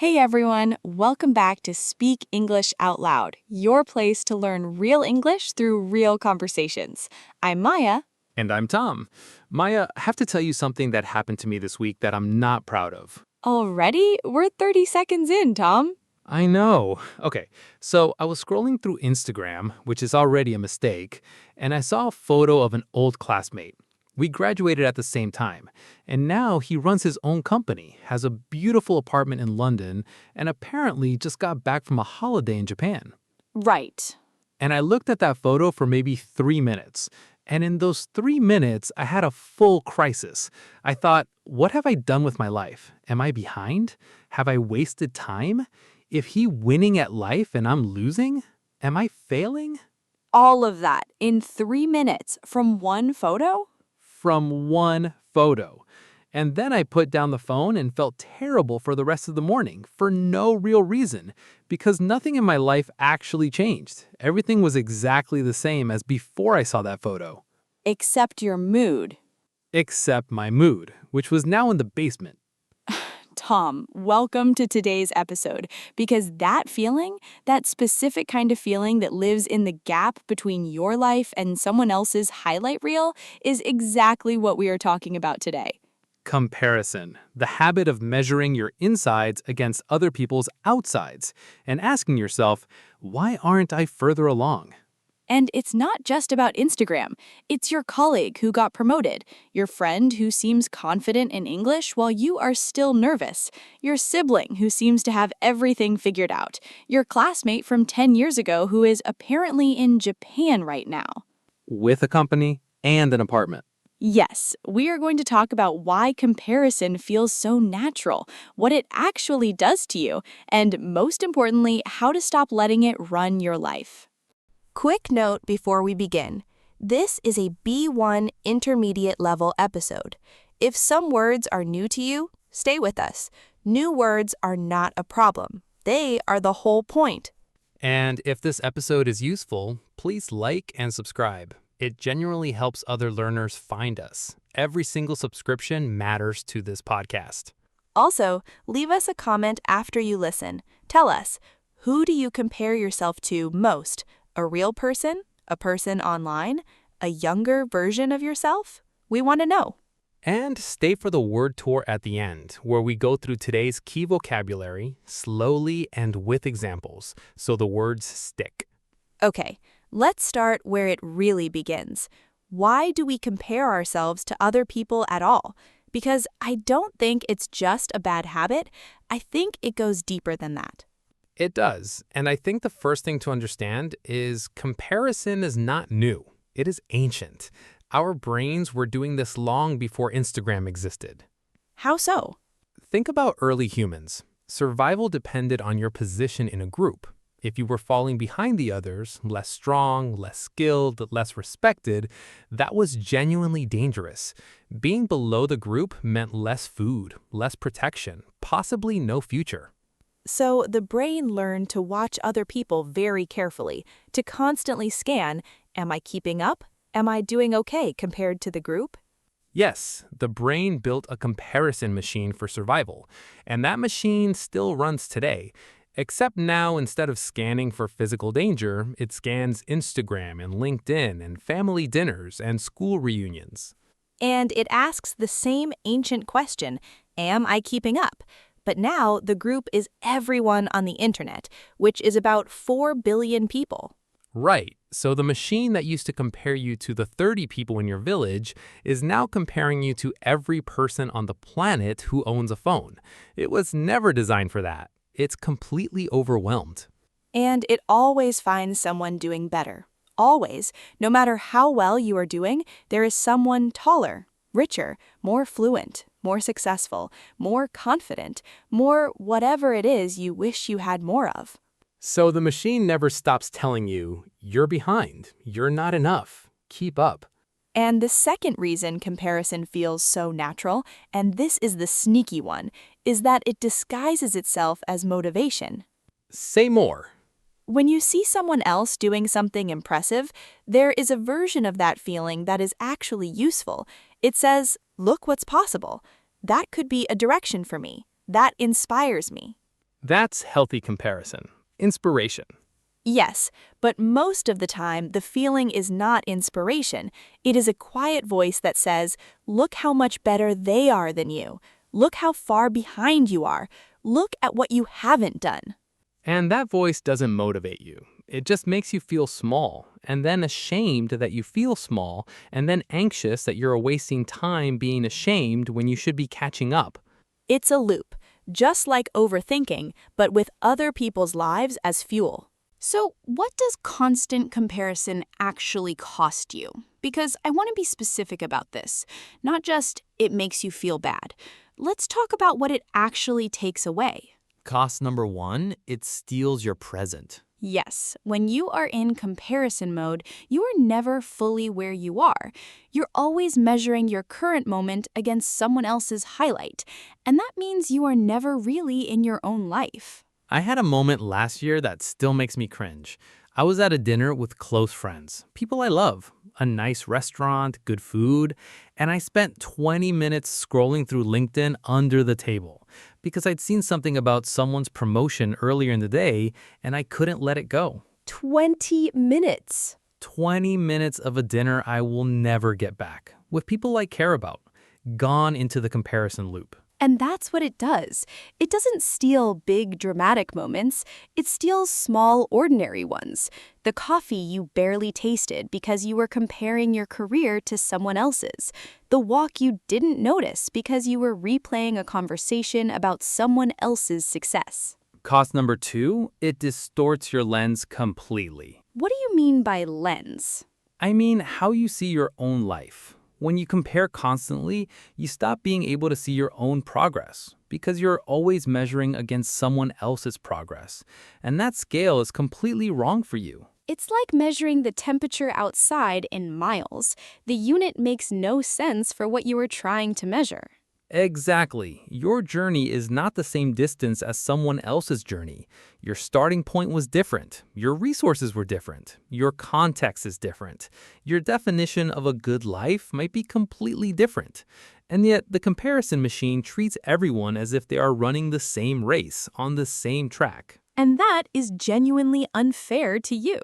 Hey everyone, welcome back to Speak English Out Loud, your place to learn real English through real conversations. I'm Maya. And I'm Tom. Maya, I have to tell you something that happened to me this week that I'm not proud of. Already? We're 30 seconds in, Tom. I know. Okay, so I was scrolling through Instagram, which is already a mistake, and I saw a photo of an old classmate. We graduated at the same time, and now he runs his own company, has a beautiful apartment in London, and apparently just got back from a holiday in Japan. Right. And I looked at that photo for maybe 3 minutes. And in those 3 minutes, I had a full crisis. I thought, what have I done with my life? Am I behind? Have I wasted time? If he's winning at life and I'm losing, am I failing? All of that in 3 minutes from one photo? From one photo. And then I put down the phone and felt terrible for the rest of the morning for no real reason, because nothing in my life actually changed. Everything was exactly the same as before I saw that photo. Except your mood. Except my mood, which was now in the basement. Tom, welcome to today's episode, because that feeling, that specific kind of feeling that lives in the gap between your life and someone else's highlight reel, is exactly what we are talking about today. Comparison, the habit of measuring your insides against other people's outsides and asking yourself, why aren't I further along? And it's not just about Instagram. It's your colleague who got promoted, your friend who seems confident in English while you are still nervous, your sibling who seems to have everything figured out, your classmate from 10 years ago who is apparently in Japan right now. With a company and an apartment. Yes, we are going to talk about why comparison feels so natural, what it actually does to you, and most importantly, how to stop letting it run your life. Quick note before we begin. This is a B1 intermediate level episode. If some words are new to you, stay with us. New words are not a problem. They are the whole point. And if this episode is useful, please like and subscribe. It genuinely helps other learners find us. Every single subscription matters to this podcast. Also, leave us a comment after you listen. Tell us, who do you compare yourself to most? A real person? A person online? A younger version of yourself? We want to know. And stay for the word tour at the end, where we go through today's key vocabulary slowly and with examples, so the words stick. Okay, let's start where it really begins. Why do we compare ourselves to other people at all? Because I don't think it's just a bad habit. I think it goes deeper than that. It does, and I think the first thing to understand is comparison is not new. It is ancient. Our brains were doing this long before Instagram existed. How so? Think about early humans. Survival depended on your position in a group. If you were falling behind the others, less strong, less skilled, less respected, that was genuinely dangerous. Being below the group meant less food, less protection, possibly no future. So the brain learned to watch other people very carefully, to constantly scan, am I keeping up? Am I doing okay compared to the group? Yes, the brain built a comparison machine for survival, and that machine still runs today. Except now, instead of scanning for physical danger, it scans Instagram and LinkedIn and family dinners and school reunions. And it asks the same ancient question, am I keeping up? But now the group is everyone on the internet, which is about 4 billion people. Right, so the machine that used to compare you to the 30 people in your village is now comparing you to every person on the planet who owns a phone. It was never designed for that. It's completely overwhelmed. And it always finds someone doing better. Always. No matter how well you are doing, there is someone taller, richer, more fluent, more successful, more confident, more whatever it is you wish you had more of. So the machine never stops telling you, you're behind, you're not enough, keep up. And the second reason comparison feels so natural, and this is the sneaky one, is that it disguises itself as motivation. Say more. When you see someone else doing something impressive, there is a version of that feeling that is actually useful. It says, look what's possible. That could be a direction for me. That inspires me. That's healthy comparison. Inspiration. Yes, but most of the time, the feeling is not inspiration. It is a quiet voice that says, look how much better they are than you. Look how far behind you are. Look at what you haven't done. And that voice doesn't motivate you. It just makes you feel small, and then ashamed that you feel small, and then anxious that you're wasting time being ashamed when you should be catching up. It's a loop, just like overthinking, but with other people's lives as fuel. So, what does constant comparison actually cost you? Because I want to be specific about this, not just it makes you feel bad. Let's talk about what it actually takes away. Cost number one, it steals your present. Yes, when you are in comparison mode, you are never fully where you are. You're always measuring your current moment against someone else's highlight, and that means you are never really in your own life. I had a moment last year that still makes me cringe. I was at a dinner with close friends, people I love, a nice restaurant, good food, and I spent 20 minutes scrolling through LinkedIn under the table because I'd seen something about someone's promotion earlier in the day and I couldn't let it go. 20 minutes. 20 minutes of a dinner I will never get back, with people I care about, gone into the comparison loop. And that's what it does. It doesn't steal big dramatic moments, it steals small ordinary ones. The coffee you barely tasted because you were comparing your career to someone else's. The walk you didn't notice because you were replaying a conversation about someone else's success. Cost number two, it distorts your lens completely. What do you mean by lens? I mean, how you see your own life. When you compare constantly, you stop being able to see your own progress because you're always measuring against someone else's progress. And that scale is completely wrong for you. It's like measuring the temperature outside in miles. The unit makes no sense for what you are trying to measure. Exactly. Your journey is not the same distance as someone else's journey. Your starting point was different. Your resources were different. Your context is different. Your definition of a good life might be completely different. And yet, the comparison machine treats everyone as if they are running the same race on the same track. And that is genuinely unfair to you.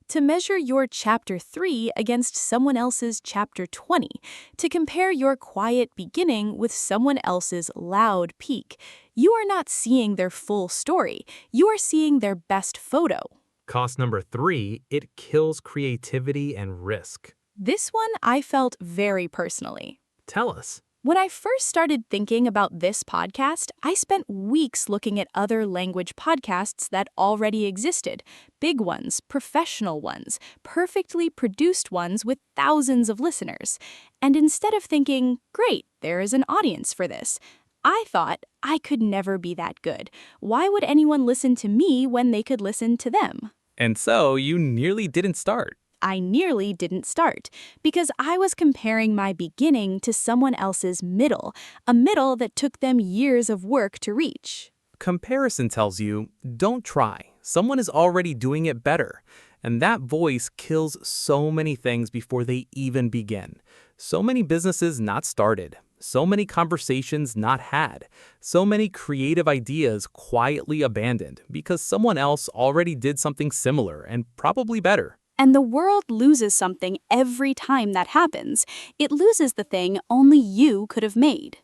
To measure your chapter 3 against someone else's chapter 20, to compare your quiet beginning with someone else's loud peak, you are not seeing their full story. You are seeing their best photo. Cost number three, it kills creativity and risk. This one I felt very personally. Tell us. When I first started thinking about this podcast, I spent weeks looking at other language podcasts that already existed. Big ones, professional ones, perfectly produced ones with thousands of listeners. And instead of thinking, great, there is an audience for this, I thought I could never be that good. Why would anyone listen to me when they could listen to them? And so you nearly didn't start. I nearly didn't start because I was comparing my beginning to someone else's middle, a middle that took them years of work to reach. Comparison tells you, don't try. Someone is already doing it better. And that voice kills so many things before they even begin. So many businesses not started. So many conversations not had. So many creative ideas quietly abandoned because someone else already did something similar and probably better. And the world loses something every time that happens. It loses the thing only you could have made.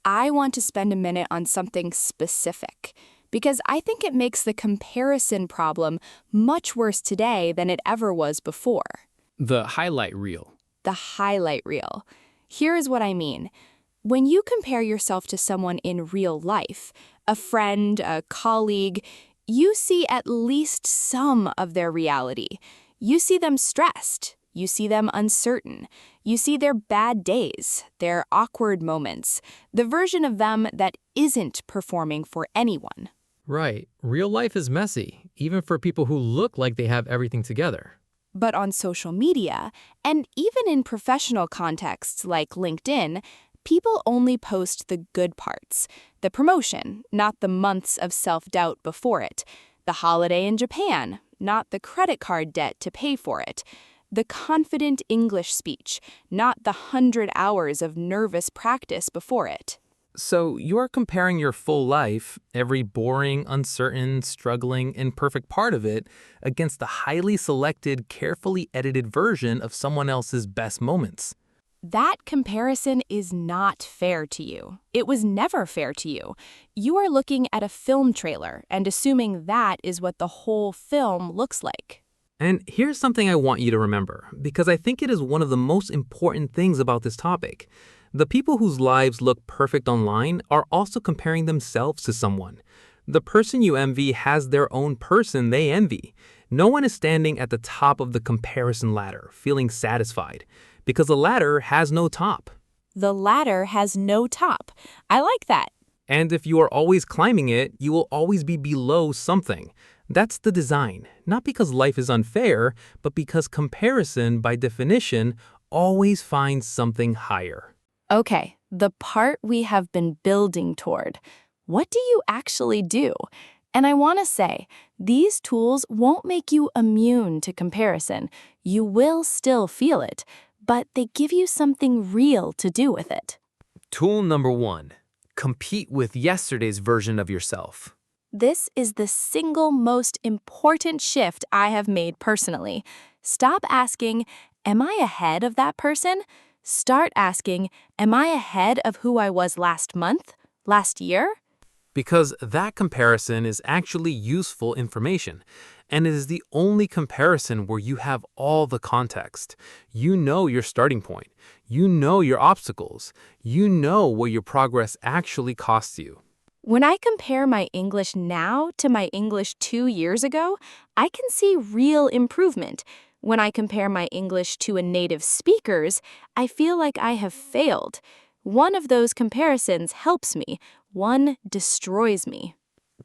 I want to spend a minute on something specific, because I think it makes the comparison problem much worse today than it ever was before. The highlight reel. The highlight reel. Here is what I mean. When you compare yourself to someone in real life, a friend, a colleague, you see at least some of their reality. You see them stressed. You see them uncertain. You see their bad days, their awkward moments, the version of them that isn't performing for anyone. Right. Real life is messy, even for people who look like they have everything together. But on social media, and even in professional contexts like LinkedIn, people only post the good parts, the promotion, not the months of self-doubt before it, the holiday in Japan, not the credit card debt to pay for it, the confident English speech, not the 100 hours of nervous practice before it. So you're comparing your full life, every boring, uncertain, struggling, imperfect part of it, against the highly selected, carefully edited version of someone else's best moments. That comparison is not fair to you. It was never fair to you. You are looking at a film trailer and assuming that is what the whole film looks like. And here's something I want you to remember, because I think it is one of the most important things about this topic. The people whose lives look perfect online are also comparing themselves to someone. The person you envy has their own person they envy. No one is standing at the top of the comparison ladder, feeling satisfied, because the ladder has no top. The ladder has no top. I like that. And if you are always climbing it, you will always be below something. That's the design, not because life is unfair, but because comparison, by definition, always finds something higher. Okay, the part we have been building toward. What do you actually do? And I want to say, these tools won't make you immune to comparison. You will still feel it, but they give you something real to do with it. Tool number 1. Compete with yesterday's version of yourself. This is the single most important shift I have made personally. Stop asking, am I ahead of that person? Start asking, am I ahead of who I was last month? Last year? Because that comparison is actually useful information, and it is the only comparison where you have all the context. You know your starting point. You know your obstacles. You know what your progress actually costs you. When I compare my English now to my English 2 years ago, I can see real improvement. When I compare my English to a native speaker's, I feel like I have failed. One of those comparisons helps me. One destroys me.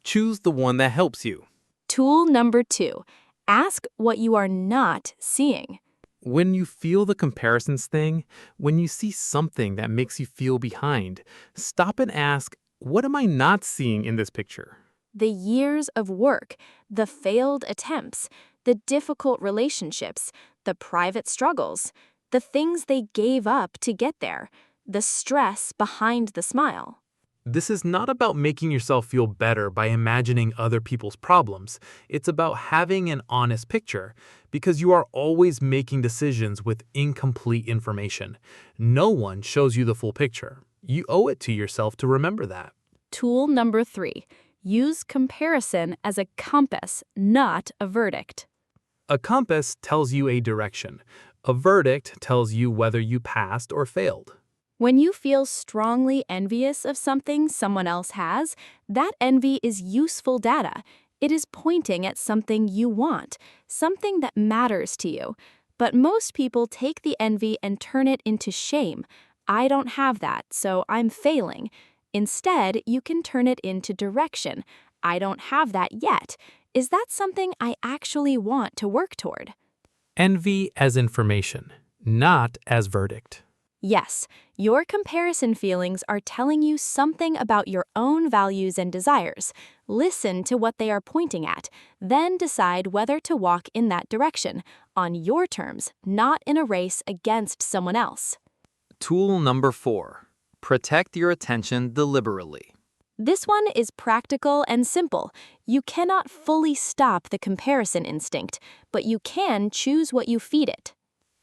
Choose the one that helps you. Tool number 2. Ask what you are not seeing. When you feel the comparisons thing, when you see something that makes you feel behind, stop and ask, what am I not seeing in this picture? The years of work, the failed attempts, the difficult relationships, the private struggles, the things they gave up to get there, the stress behind the smile. This is not about making yourself feel better by imagining other people's problems. It's about having an honest picture, because you are always making decisions with incomplete information. No one shows you the full picture. You owe it to yourself to remember that. Tool number 3. Use comparison as a compass, not a verdict. A compass tells you a direction. A verdict tells you whether you passed or failed. When you feel strongly envious of something someone else has, that envy is useful data. It is pointing at something you want, something that matters to you. But most people take the envy and turn it into shame. I don't have that, so I'm failing. Instead, you can turn it into direction. I don't have that yet. Is that something I actually want to work toward? Envy as information, not as verdict. Yes, your comparison feelings are telling you something about your own values and desires. Listen to what they are pointing at, then decide whether to walk in that direction, on your terms, not in a race against someone else. Tool number 4. Protect your attention deliberately. This one is practical and simple. You cannot fully stop the comparison instinct, but you can choose what you feed it.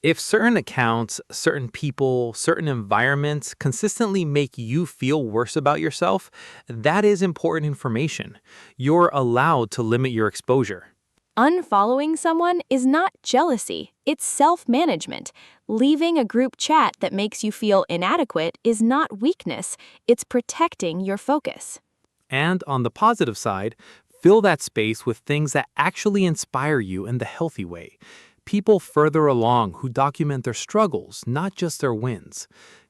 If certain accounts, certain people, certain environments consistently make you feel worse about yourself, that is important information. You're allowed to limit your exposure. Unfollowing someone is not jealousy, it's self-management. Leaving a group chat that makes you feel inadequate is not weakness, it's protecting your focus. And on the positive side, fill that space with things that actually inspire you in the healthy way. People further along who document their struggles, not just their wins.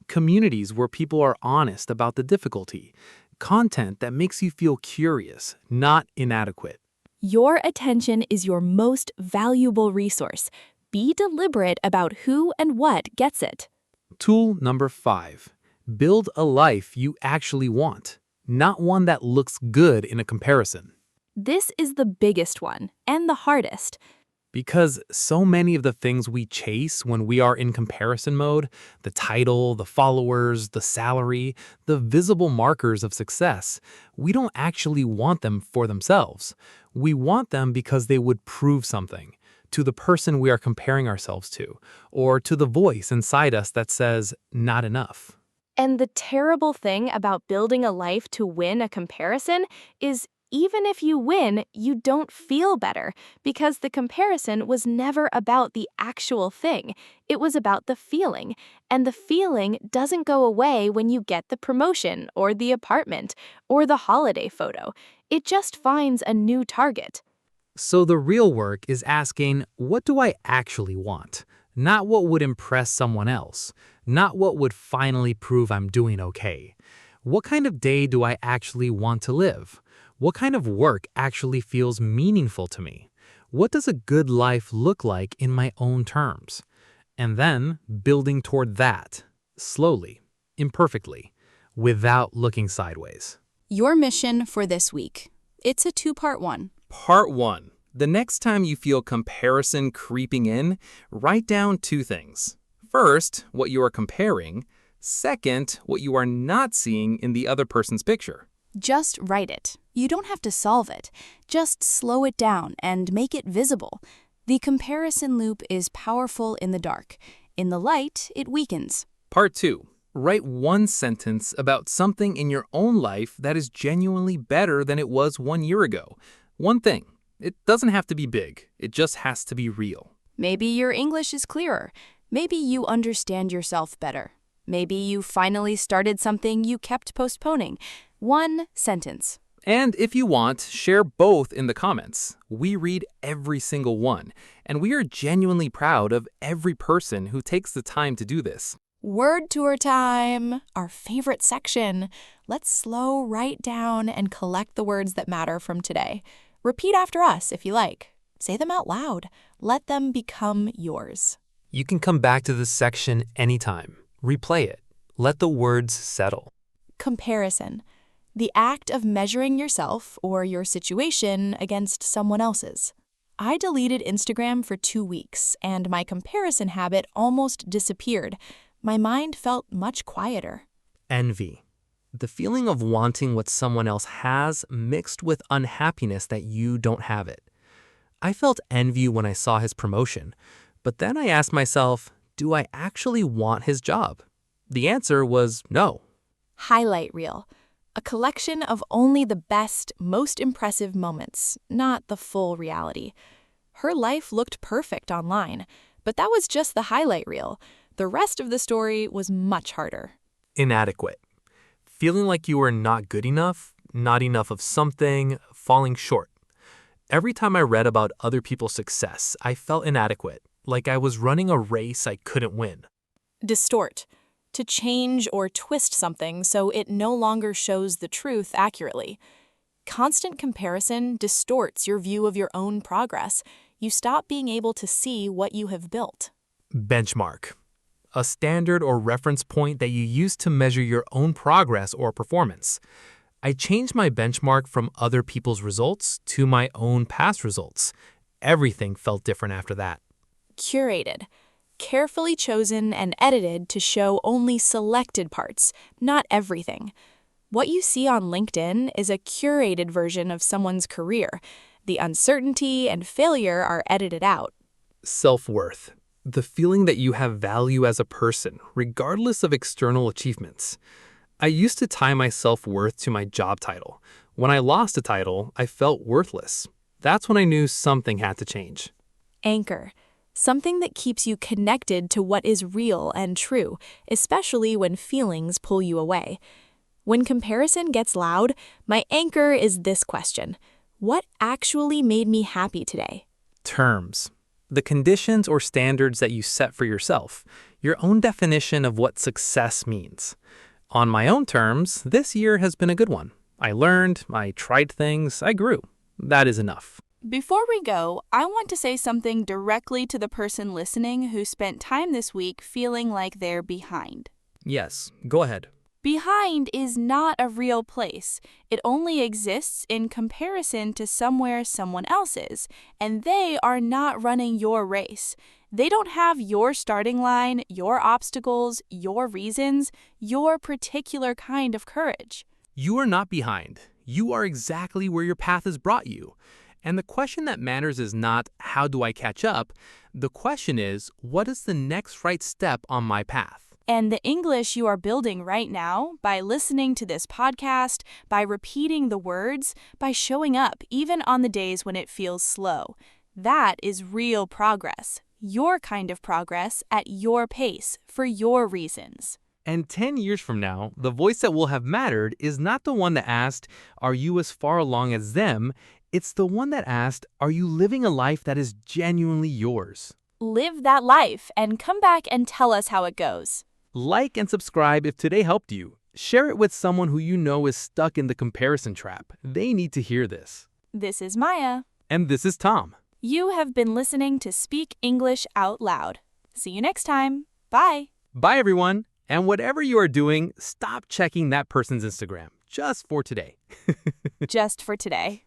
Communities where people are honest about the difficulty. Content that makes you feel curious, not inadequate. Your attention is your most valuable resource. Be deliberate about who and what gets it. Tool number 5. Build a life you actually want, not one that looks good in a comparison. This is the biggest one and the hardest. Because so many of the things we chase when we are in comparison mode, the title, the followers, the salary, the visible markers of success, we don't actually want them for themselves. We want them because they would prove something to the person we are comparing ourselves to, or to the voice inside us that says, not enough. And the terrible thing about building a life to win a comparison is even if you win, you don't feel better because the comparison was never about the actual thing. It was about the feeling. And the feeling doesn't go away when you get the promotion or the apartment or the holiday photo. It just finds a new target. So the real work is asking, what do I actually want? Not what would impress someone else, not what would finally prove I'm doing okay. What kind of day do I actually want to live? What kind of work actually feels meaningful to me? What does a good life look like in my own terms? And then building toward that, slowly, imperfectly, without looking sideways. Your mission for this week. It's a two-part one. Part 1. The next time you feel comparison creeping in, write down 2 things. First, what you are comparing. Second, what you are not seeing in the other person's picture. Just write it. You don't have to solve it. Just slow it down and make it visible. The comparison loop is powerful in the dark. In the light, it weakens. Part 2. Write 1 sentence about something in your own life that is genuinely better than it was 1 year ago. One thing. It doesn't have to be big. It just has to be real. Maybe your English is clearer. Maybe you understand yourself better. Maybe you finally started something you kept postponing. 1 sentence. And if you want, share both in the comments. We read every single one, and we are genuinely proud of every person who takes the time to do this. Word tour time, our favorite section. Let's slow right down and collect the words that matter from today. Repeat after us if you like. Say them out loud. Let them become yours. You can come back to this section anytime. Replay it. Let the words settle. Comparison. The act of measuring yourself or your situation against someone else's. I deleted Instagram for 2 weeks, and my comparison habit almost disappeared. My mind felt much quieter. Envy. The feeling of wanting what someone else has mixed with unhappiness that you don't have it. I felt envy when I saw his promotion, but then I asked myself, do I actually want his job? The answer was no. Highlight reel. A collection of only the best, most impressive moments, not the full reality. Her life looked perfect online, but that was just the highlight reel. The rest of the story was much harder. Inadequate. Feeling like you are not good enough, not enough of something, falling short. Every time I read about other people's success, I felt inadequate, like I was running a race I couldn't win. Distort. To change or twist something so it no longer shows the truth accurately. Constant comparison distorts your view of your own progress. You stop being able to see what you have built. Benchmark. A standard or reference point that you use to measure your own progress or performance. I changed my benchmark from other people's results to my own past results. Everything felt different after that. Curated. Carefully chosen and edited to show only selected parts, not everything. What you see on LinkedIn is a curated version of someone's career. The uncertainty and failure are edited out. Self-worth. The feeling that you have value as a person, regardless of external achievements. I used to tie my self-worth to my job title. When I lost a title, I felt worthless. That's when I knew something had to change. Anchor. Something that keeps you connected to what is real and true, especially when feelings pull you away. When comparison gets loud, my anchor is this question. What actually made me happy today? Terms. The conditions or standards that you set for yourself, your own definition of what success means. On my own terms, this year has been a good one. I learned, I tried things, I grew. That is enough. Before we go, I want to say something directly to the person listening who spent time this week feeling like they're behind. Yes, go ahead. Behind is not a real place. It only exists in comparison to somewhere someone else is, and they are not running your race. They don't have your starting line, your obstacles, your reasons, your particular kind of courage. You are not behind. You are exactly where your path has brought you. And the question that matters is not, how do I catch up? The question is, what is the next right step on my path? And the English you are building right now, by listening to this podcast, by repeating the words, by showing up even on the days when it feels slow, that is real progress. Your kind of progress at your pace, for your reasons. And 10 years from now, the voice that will have mattered is not the one that asked, are you as far along as them? It's the one that asked, are you living a life that is genuinely yours? Live that life and come back and tell us how it goes. Like and subscribe if today helped you. Share it with someone who you know is stuck in the comparison trap. They need to hear this. This is Maya. And this is Tom. You have been listening to Speak English Out Loud. See you next time. Bye. Bye, everyone. And whatever you are doing, stop checking that person's Instagram just for today. Just for today.